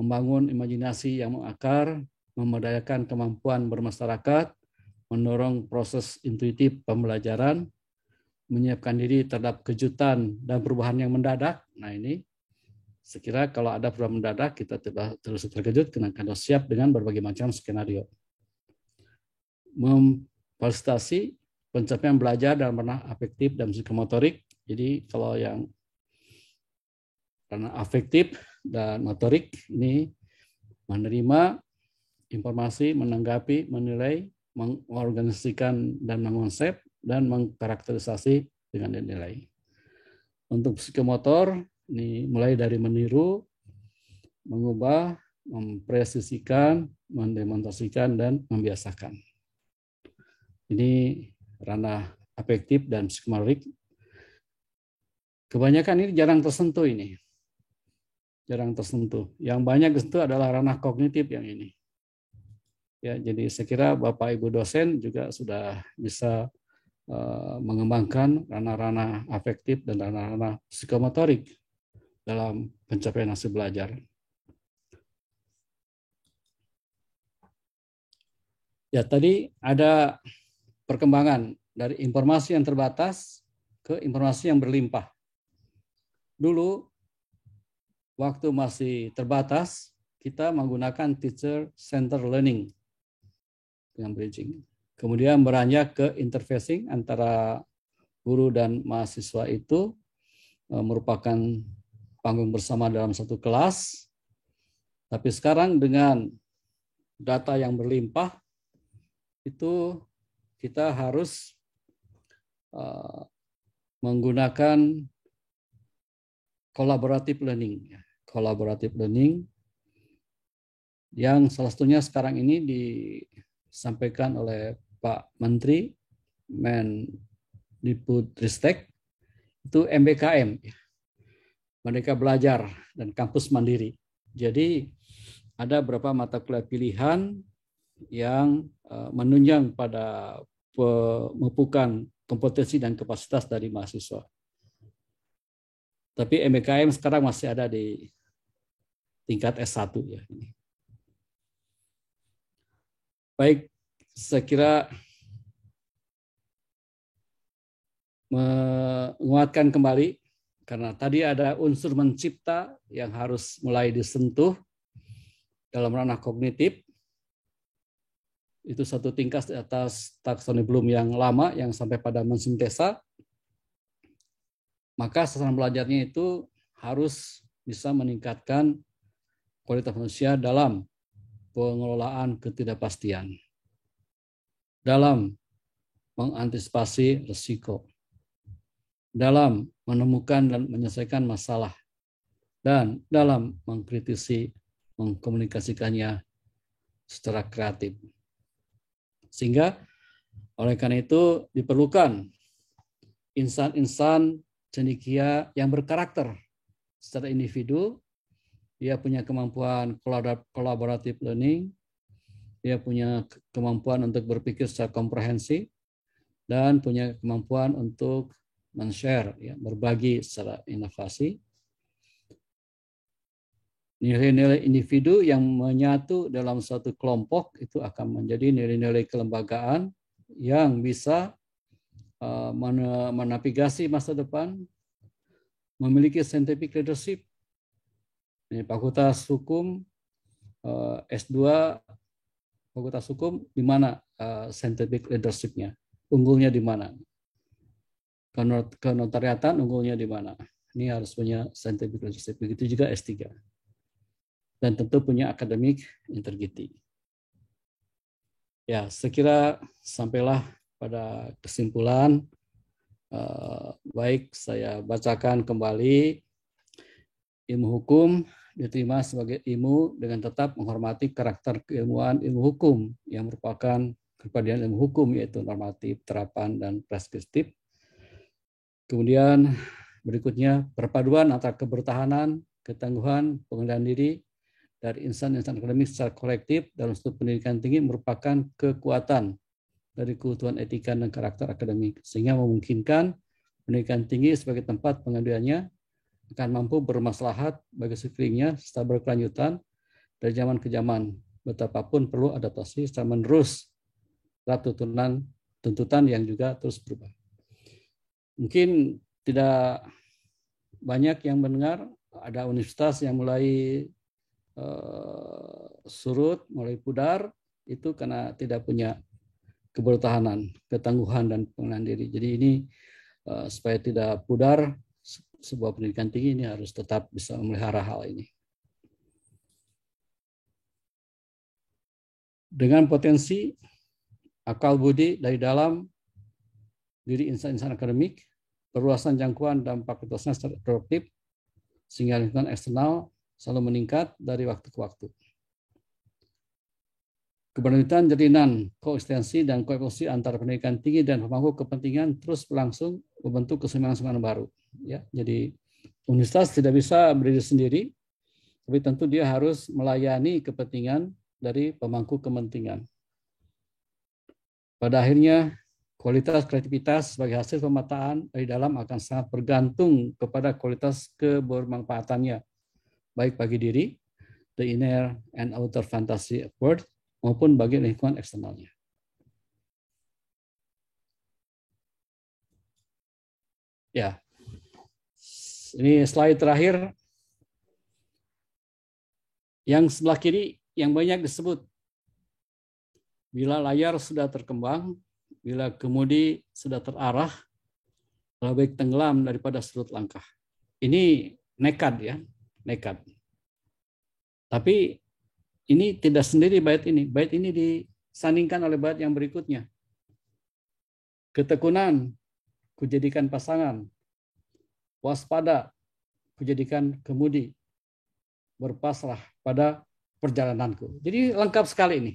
membangun imajinasi yang mengakar, memerdayakan kemampuan bermasyarakat, mendorong proses intuitif pembelajaran, menyiapkan diri terhadap kejutan dan perubahan yang mendadak. Nah ini, sekira kalau ada perubahan mendadak, kita terus terkejut karena harus siap dengan berbagai macam skenario. Memfasilitasi pencapaian belajar dalam ranah afektif dan psikomotorik. Jadi kalau yang ranah afektif dan motorik ini menerima informasi, menanggapi, menilai, mengorganisasikan dan mengonsep, dan mengkarakterisasi dengan nilai. Untuk psikomotor, ini mulai dari meniru, mengubah, mempresisikan, mendemonstrasikan, dan membiasakan. Ini ranah afektif dan psikomotorik. Kebanyakan ini jarang tersentuh ini. Jarang tersentuh. Yang banyak tersentuh adalah ranah kognitif yang ini. Ya, jadi saya kira Bapak Ibu dosen juga sudah bisa mengembangkan ranah-ranah afektif dan ranah-ranah psikomotorik dalam pencapaian hasil belajar. Ya, tadi ada perkembangan dari informasi yang terbatas ke informasi yang berlimpah. Dulu, waktu masih terbatas, kita menggunakan teacher-centered learning dengan bridging. Kemudian beranjak ke interfacing antara guru dan mahasiswa itu merupakan panggung bersama dalam satu kelas. Tapi sekarang dengan data yang berlimpah, itu kita harus menggunakan collaborative learning. Collaborative learning yang salah satunya sekarang ini disampaikan oleh Pak Menteri Mendikbudristek, itu MBKM, Merdeka Belajar dan Kampus Mandiri. Jadi ada beberapa mata kuliah pilihan yang menunjang pada pemupukan kompetensi dan kapasitas dari mahasiswa. Tapi MBKM sekarang masih ada di tingkat S1 ya. Baik, saya kira menguatkan kembali karena tadi ada unsur mencipta yang harus mulai disentuh dalam ranah kognitif. Itu satu tingkat di atas taksonomi Bloom yang lama yang sampai pada mensintesa. Maka sasaran belajarnya itu harus bisa meningkatkan kualitas manusia dalam pengelolaan ketidakpastian, dalam mengantisipasi risiko, dalam menemukan dan menyelesaikan masalah, dan dalam mengkritisi, mengkomunikasikannya secara kreatif. Sehingga oleh karena itu diperlukan insan-insan cendekia yang berkarakter secara individu, dia punya kemampuan collaborative learning, dia punya kemampuan untuk berpikir secara komprehensif, dan punya kemampuan untuk men-share, ya, berbagi secara inovasi. Nilai-nilai individu yang menyatu dalam suatu kelompok itu akan menjadi nilai-nilai kelembagaan yang bisa menavigasi masa depan, memiliki scientific leadership. Ini Fakultas Hukum S2, Fakultas Hukum di mana scientific leadership-nya? Unggulnya di mana? Kenotariatan unggulnya di mana? Ini harus punya scientific leadership. Begitu juga S3. Dan tentu punya academic integrity. Ya, sekira sampailah pada kesimpulan. Baik, saya bacakan kembali. Ilmu hukum diterima sebagai ilmu dengan tetap menghormati karakter keilmuan ilmu hukum yang merupakan kepribadian ilmu hukum, yaitu normatif, terapan, dan preskriptif. Kemudian berikutnya perpaduan antara kebertahanan, ketangguhan, pengendalian diri dari insan-insan akademik secara kolektif dalam struktur pendidikan tinggi merupakan kekuatan dari keutuhan etika dan karakter akademik, sehingga memungkinkan pendidikan tinggi sebagai tempat pengambilannya akan mampu bermaslahat bagi sekelilingnya serta berkelanjutan dari zaman ke zaman, betapapun perlu adaptasi secara menerus terhadap tuntutan yang juga terus berubah. Mungkin tidak banyak yang mendengar, ada universitas yang mulai surut, mulai pudar, itu karena tidak punya kebertahanan, ketangguhan, dan pengenalan diri. Jadi ini supaya tidak pudar, sebuah pendidikan tinggi ini harus tetap bisa memelihara hal ini. Dengan potensi akal budi dari dalam diri insan-insan akademik, perluasan jangkauan dan fakultasnya secara produktif, sehingga lingkungan eksternal selalu meningkat dari waktu ke waktu. Keberlanjutan jalinan koeksistensi dan koevolusi antara pendidikan tinggi dan pemangku kepentingan terus berlangsung membentuk keseimbangan baru. Ya, jadi universitas tidak bisa berdiri sendiri, tapi tentu dia harus melayani kepentingan dari pemangku kepentingan. Pada akhirnya, kualitas kreativitas sebagai hasil pemetaan dari dalam akan sangat bergantung kepada kualitas kebermanfaatannya, baik bagi diri, the inner and outer fantasy world, maupun bagi lingkungan eksternalnya. Ya, ini slide terakhir. Yang sebelah kiri yang banyak disebut. Bila layar sudah terkembang, bila kemudi sudah terarah, lebih baik tenggelam daripada surut langkah. Ini nekat, ya, nekat. Tapi ini tidak sendiri bait ini. Bait ini disandingkan oleh bait yang berikutnya. Ketekunan, kujadikan pasangan. Waspada, kujadikan kemudi. Berpasrah pada perjalananku. Jadi lengkap sekali ini.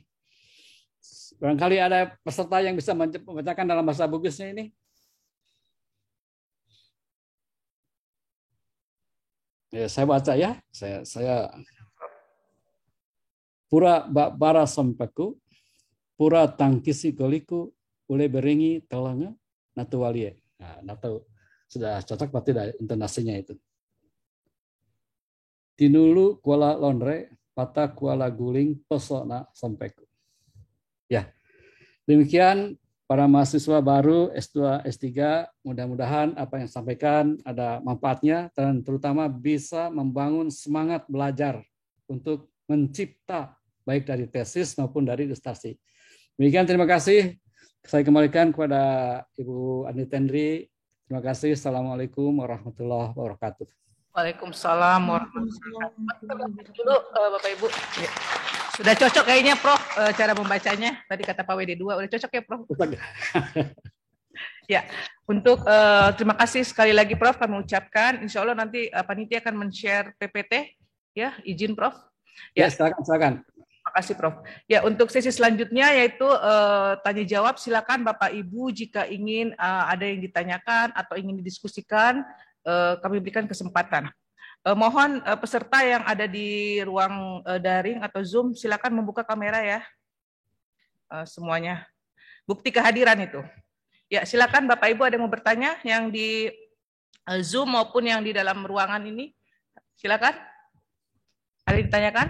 Barangkali ada peserta yang bisa membacakan dalam bahasa Bugisnya ini. Ya, saya baca ya. Saya pura bara sampaku, pura tangkisi goliku, ule beringi telanga, natu walie. Nah, natu sudah cocok berarti dari intonasinya itu. Tinulu kuala lonre, pata kuala guling, pesona sampeku. Ya, demikian para mahasiswa baru S2, S3, mudah-mudahan apa yang disampaikan ada manfaatnya dan terutama bisa membangun semangat belajar untuk mencipta baik dari tesis maupun dari ilustrasi. Demikian, terima kasih. Saya kembalikan kepada Ibu Andi Tendri. Terima kasih. Assalamualaikum warahmatullahi wabarakatuh. Waalaikumsalam warahmatullahi wabarakatuh. Dulu Bapak Ibu. Ya. Sudah cocok kayaknya Prof cara membacanya. Tadi kata Pak WD2 udah cocok ya Prof. Ya, untuk terima kasih sekali lagi Prof kami ucapkan. Insya Allah nanti panitia akan men-share PPT. Ya, izin Prof. Ya, silakan. Terima kasih Prof. Ya, untuk sesi selanjutnya yaitu tanya jawab. Silakan Bapak Ibu jika ingin ada yang ditanyakan atau ingin didiskusikan, kami berikan kesempatan. Mohon peserta yang ada di ruang daring atau Zoom, silakan membuka kamera ya. Semuanya. Bukti kehadiran itu. Ya, silakan Bapak Ibu ada yang mau bertanya yang di Zoom maupun yang di dalam ruangan ini. Silakan. Ada yang ditanyakan?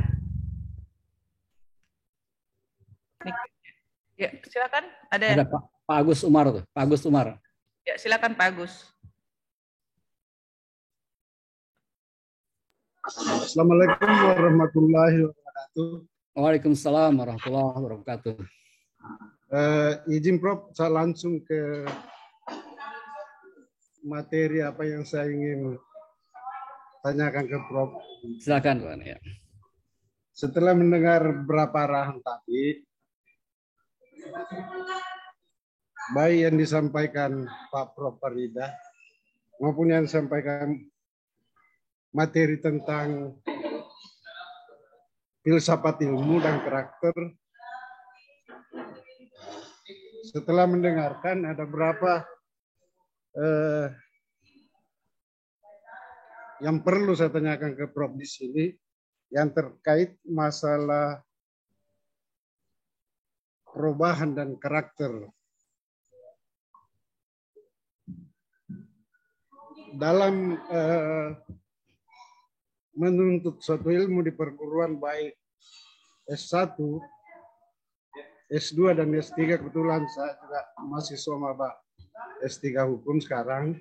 Ya, silakan. Ada Pak Agus Umar tuh, Pak Agus Umar. Ya, silakan Pak Agus. Assalamualaikum warahmatullahi wabarakatuh. Waalaikumsalam warahmatullahi wabarakatuh. Izin Prof, saya langsung ke materi apa yang saya ingin tanyakan ke Prof. Silakan Pak. Ya. Setelah mendengar beberapa arahan tadi, baik yang disampaikan Pak Prof Farida maupun yang disampaikan materi tentang filsafat ilmu dan karakter, setelah mendengarkan ada beberapa yang perlu saya tanyakan ke Prof di sini yang terkait masalah perubahan dan karakter. Dalam menuntut suatu ilmu di perguruan baik S1, S2 dan S3, kebetulan saya juga mahasiswa maba S3 hukum sekarang,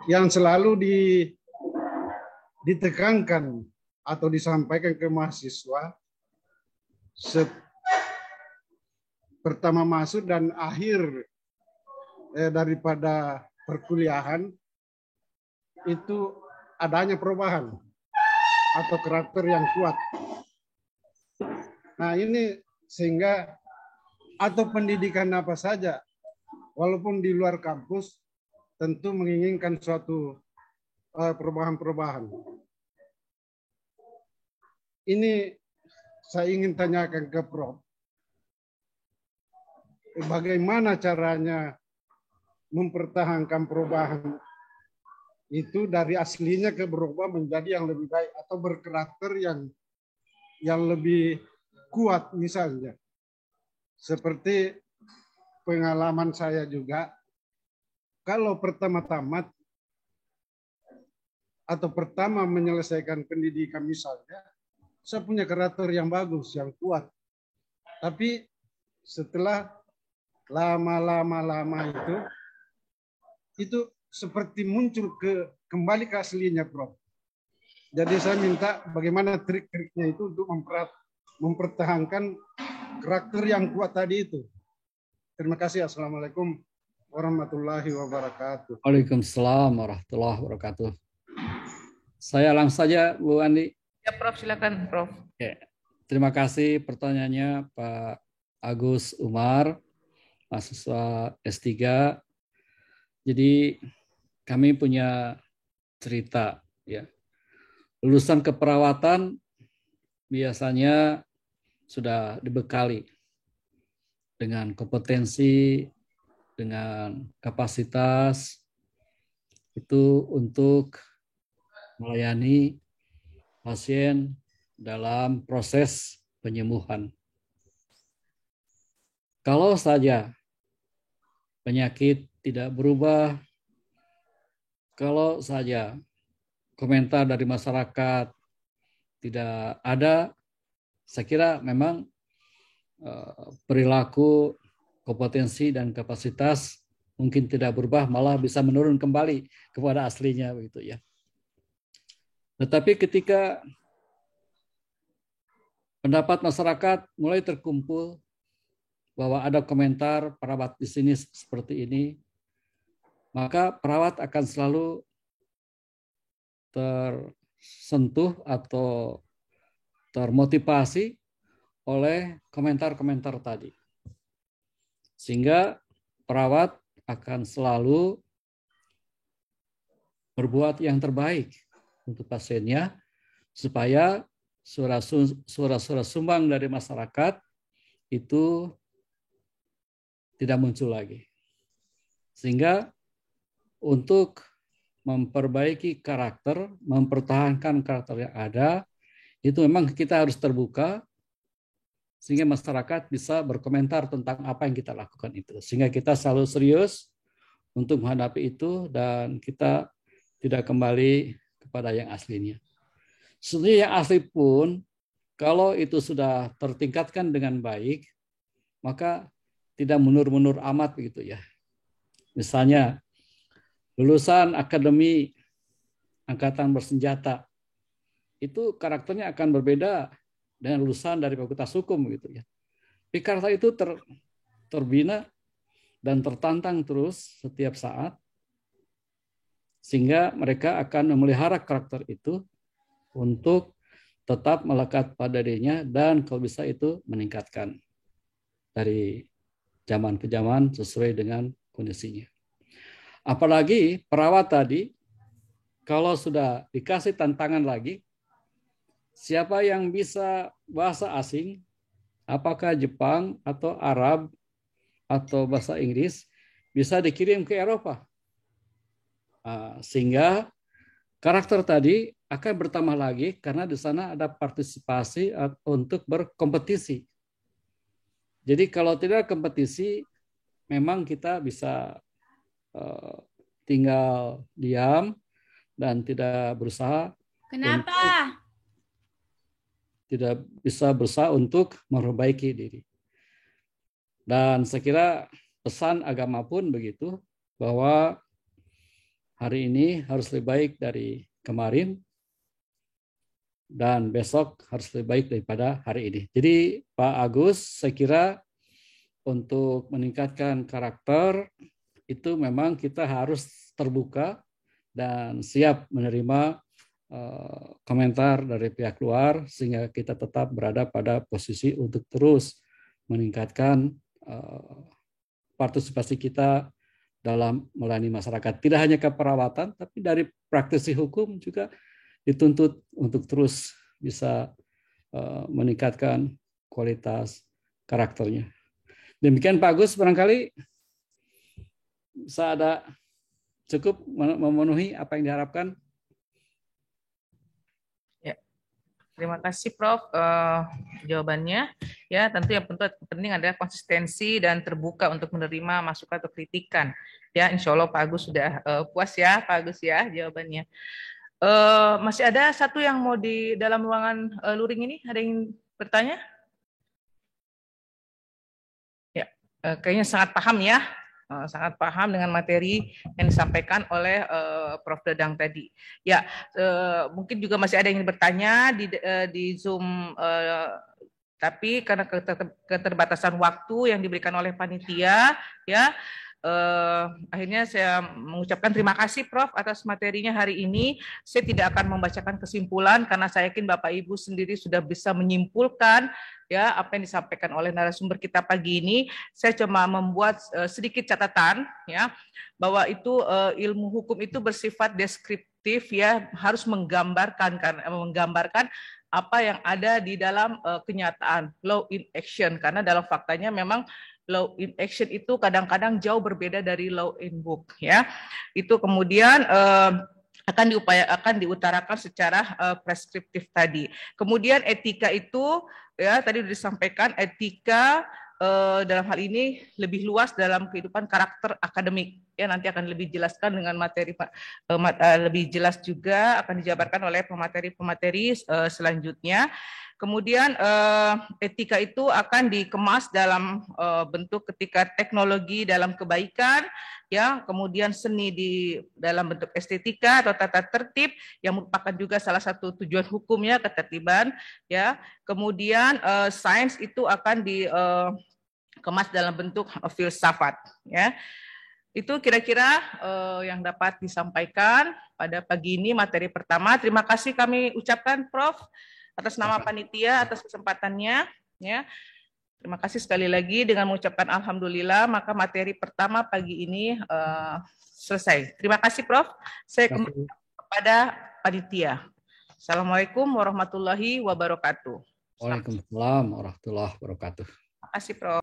yang selalu ditekankan atau disampaikan ke mahasiswa pertama masuk dan akhir daripada perkuliahan itu adanya perubahan atau karakter yang kuat. Nah ini sehingga atau pendidikan apa saja, walaupun di luar kampus, tentu menginginkan suatu perubahan-perubahan. Ini saya ingin tanyakan ke Prof. Bagaimana caranya mempertahankan perubahan itu dari aslinya ke berubah menjadi yang lebih baik atau berkarakter yang lebih kuat misalnya. Seperti pengalaman saya juga, kalau pertama tamat atau pertama menyelesaikan pendidikan misalnya, saya punya karakter yang bagus, yang kuat. Tapi setelah lama itu seperti muncul kembali ke aslinya, Prof. Jadi saya minta bagaimana trik-triknya itu untuk mempertahankan karakter yang kuat tadi itu. Terima kasih. Assalamualaikum warahmatullahi wabarakatuh. Waalaikumsalam warahmatullahi wabarakatuh. Saya langsung saja, Bu Andi. Ya, Prof, silakan, Prof. Oke. Terima kasih pertanyaannya Pak Agus Umar, mahasiswa S3. Jadi kami punya cerita ya. Lulusan keperawatan biasanya sudah dibekali dengan kompetensi, dengan kapasitas itu untuk melayani pasien dalam proses penyembuhan. Kalau saja penyakit tidak berubah, kalau saja komentar dari masyarakat tidak ada, saya kira memang perilaku, kompetensi dan kapasitas mungkin tidak berubah, malah bisa menurun kembali kepada aslinya begitu ya. Tetapi ketika pendapat masyarakat mulai terkumpul bahwa ada komentar perawat di sini seperti ini, maka perawat akan selalu tersentuh atau termotivasi oleh komentar-komentar tadi. Sehingga perawat akan selalu berbuat yang terbaik untuk pasiennya supaya suara-suara sumbang dari masyarakat itu tidak muncul lagi. Sehingga untuk memperbaiki karakter, mempertahankan karakter yang ada, itu memang kita harus terbuka sehingga masyarakat bisa berkomentar tentang apa yang kita lakukan itu. Sehingga kita selalu serius untuk menghadapi itu dan kita tidak kembali kepada yang aslinya. Sebenarnya yang asli pun kalau itu sudah tertingkatkan dengan baik, maka tidak mundur-mundur amat begitu ya. Misalnya lulusan akademi angkatan bersenjata itu karakternya akan berbeda dengan lulusan dari fakultas hukum gitu ya. Tapi karakter itu terbina dan tertantang terus setiap saat sehingga mereka akan memelihara karakter itu untuk tetap melekat pada dirinya dan kalau bisa itu meningkatkan dari zaman ke zaman sesuai dengan kondisinya. Apalagi perawat tadi, kalau sudah dikasih tantangan lagi, siapa yang bisa bahasa asing, apakah Jepang atau Arab atau bahasa Inggris, bisa dikirim ke Eropa. Sehingga karakter tadi akan bertambah lagi karena di sana ada partisipasi untuk berkompetisi. Jadi kalau tidak kompetisi, memang kita bisa tinggal diam dan tidak berusaha. Kenapa? Tidak bisa berusaha untuk memperbaiki diri. Dan saya kira pesan agama pun begitu, bahwa hari ini harus lebih baik dari kemarin, dan besok harus lebih baik daripada hari ini. Jadi Pak Agus, saya kira untuk meningkatkan karakter, itu memang kita harus terbuka dan siap menerima komentar dari pihak luar sehingga kita tetap berada pada posisi untuk terus meningkatkan partisipasi kita dalam melayani masyarakat. Tidak hanya keperawatan, tapi dari praktisi hukum juga dituntut untuk terus bisa meningkatkan kualitas karakternya. Demikian Pak Agus, barangkali bisa ada cukup memenuhi apa yang diharapkan. Ya, terima kasih Prof. Jawabannya. Ya, tentu yang penting adalah konsistensi dan terbuka untuk menerima masukan atau kritikan. Ya, insya Allah Pak Agus sudah puas ya, Pak Agus ya jawabannya. Masih ada satu yang mau di dalam ruangan luring ini, ada yang bertanya? Ya, kayaknya sangat paham ya. Sangat paham dengan materi yang disampaikan oleh Prof. Dadang tadi. Ya, mungkin juga masih ada yang bertanya di Zoom, tapi karena keterbatasan waktu yang diberikan oleh panitia, ya, akhirnya saya mengucapkan terima kasih Prof. atas materinya hari ini. Saya tidak akan membacakan kesimpulan karena saya yakin Bapak Ibu sendiri sudah bisa menyimpulkan ya apa yang disampaikan oleh narasumber kita pagi ini. Saya cuma membuat sedikit catatan ya bahwa itu ilmu hukum itu bersifat deskriptif ya, harus menggambarkan apa yang ada di dalam kenyataan, law in action, karena dalam faktanya memang law in action itu kadang-kadang jauh berbeda dari law in book ya. Itu kemudian akan diutarakan secara preskriptif tadi. Kemudian etika itu ya tadi sudah disampaikan, etika dalam hal ini lebih luas dalam kehidupan karakter akademik. Ya, nanti akan lebih jelaskan dengan materi lebih jelas juga akan dijabarkan oleh pemateri-pemateri selanjutnya. Kemudian etika itu akan dikemas dalam bentuk ketika teknologi dalam kebaikan, ya, kemudian seni dalam bentuk estetika atau tata tertib yang merupakan juga salah satu tujuan hukumnya, ketertiban, ya. Kemudian sains itu akan dikemas dalam bentuk filsafat, ya. Itu kira-kira yang dapat disampaikan pada pagi ini materi pertama. Terima kasih kami ucapkan Prof. atas nama panitia atas kesempatannya, ya. Terima kasih sekali lagi dengan mengucapkan alhamdulillah, maka materi pertama pagi ini selesai. Terima kasih Prof. Saya kembali kepada panitia. Assalamualaikum warahmatullahi wabarakatuh. Waalaikumsalam warahmatullahi wabarakatuh. Terima kasih Prof.